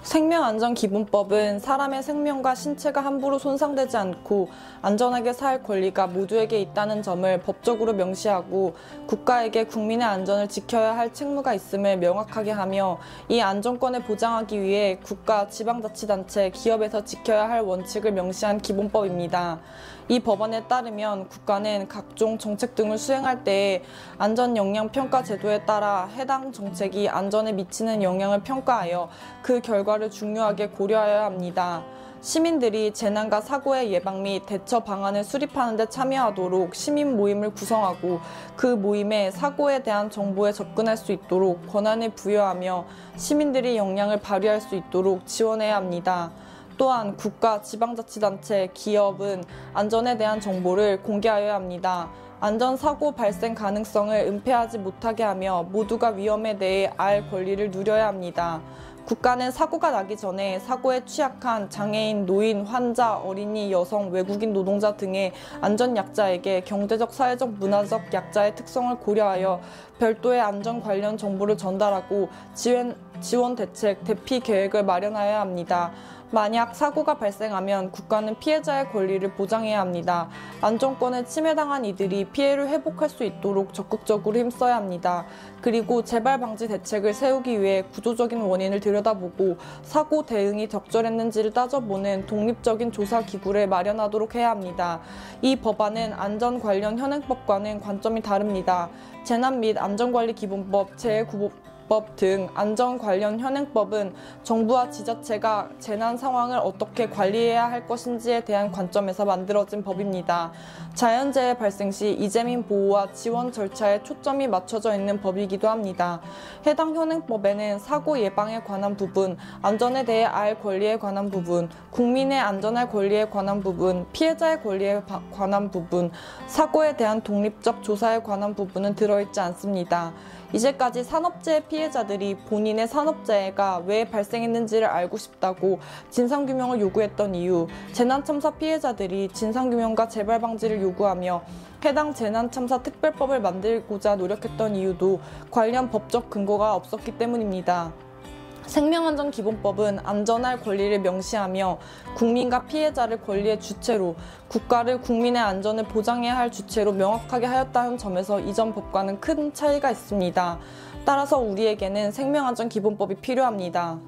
생명안전기본법은 사람의 생명과 신체가 함부로 손상되지 않고 안전하게 살 권리가 모두에게 있다는 점을 법적으로 명시하고 국가에게 국민의 안전을 지켜야 할 책무가 있음을 명확하게 하며 이 안전권을 보장하기 위해 국가, 지방자치단체, 기업에서 지켜야 할 원칙을 명시한 기본법입니다. 이 법안에 따르면 국가는 각종 정책 등을 수행할 때에 안전영향평가 제도에 따라 해당 정책이 안전에 미치는 영향을 평가하여 그 결과를 중요하게 고려하여야 합니다. 시민들이 재난과 사고의 예방 및 대처 방안을 수립하는 데 참여하도록 시민 모임을 구성하고 그 모임에 사고에 대한 정보에 접근할 수 있도록 권한을 부여하며 시민들이 역량을 발휘할 수 있도록 지원해야 합니다. 또한 국가, 지방자치단체, 기업은 안전에 대한 정보를 공개하여야 합니다. 안전사고 발생 가능성을 은폐하지 못하게 하며 모두가 위험에 대해 알 권리를 누려야 합니다. 국가는 사고가 나기 전에 사고에 취약한 장애인, 노인, 환자, 어린이, 여성, 외국인 노동자 등의 안전약자에게 경제적, 사회적, 문화적 약자의 특성을 고려하여 별도의 안전 관련 정보를 전달하고 지원 대책, 대피 계획을 마련하여야 합니다. 만약 사고가 발생하면 국가는 피해자의 권리를 보장해야 합니다. 안전권을 침해당한 이들이 피해를 회복할 수 있도록 적극적으로 힘써야 합니다. 그리고 재발 방지 대책을 세우기 위해 구조적인 원인을 들여다보고 사고 대응이 적절했는지를 따져보는 독립적인 조사 기구를 마련하도록 해야 합니다. 이 법안은 안전 관련 현행법과는 관점이 다릅니다. 재난 및 안전관리기본법 제9법 등 안전 관련 현행법은 정부와 지자체가 재난 상황을 어떻게 관리해야 할 것인지에 대한 관점에서 만들어진 법입니다. 자연재해 발생 시 이재민 보호와 지원 절차에 초점이 맞춰져 있는 법이기도 합니다. 해당 현행법에는 사고 예방에 관한 부분, 안전에 대해 알 권리에 관한 부분, 국민의 안전할 권리에 관한 부분, 피해자의 권리에 관한 부분, 사고에 대한 독립적 조사에 관한 부분은 들어있지 않습니다. 이제까지 산업재해 피해자들이 본인의 산업재해가 왜 발생했는지를 알고 싶다고 진상규명을 요구했던 이유, 재난참사 피해자들이 진상규명과 재발방지를 요구하며 해당 재난참사특별법을 만들고자 노력했던 이유도 관련 법적 근거가 없었기 때문입니다. 생명안전기본법은 안전할 권리를 명시하며 국민과 피해자를 권리의 주체로, 국가를 국민의 안전을 보장해야 할 주체로 명확하게 하였다는 점에서 이전 법과는 큰 차이가 있습니다. 따라서 우리에게는 생명안전기본법이 필요합니다.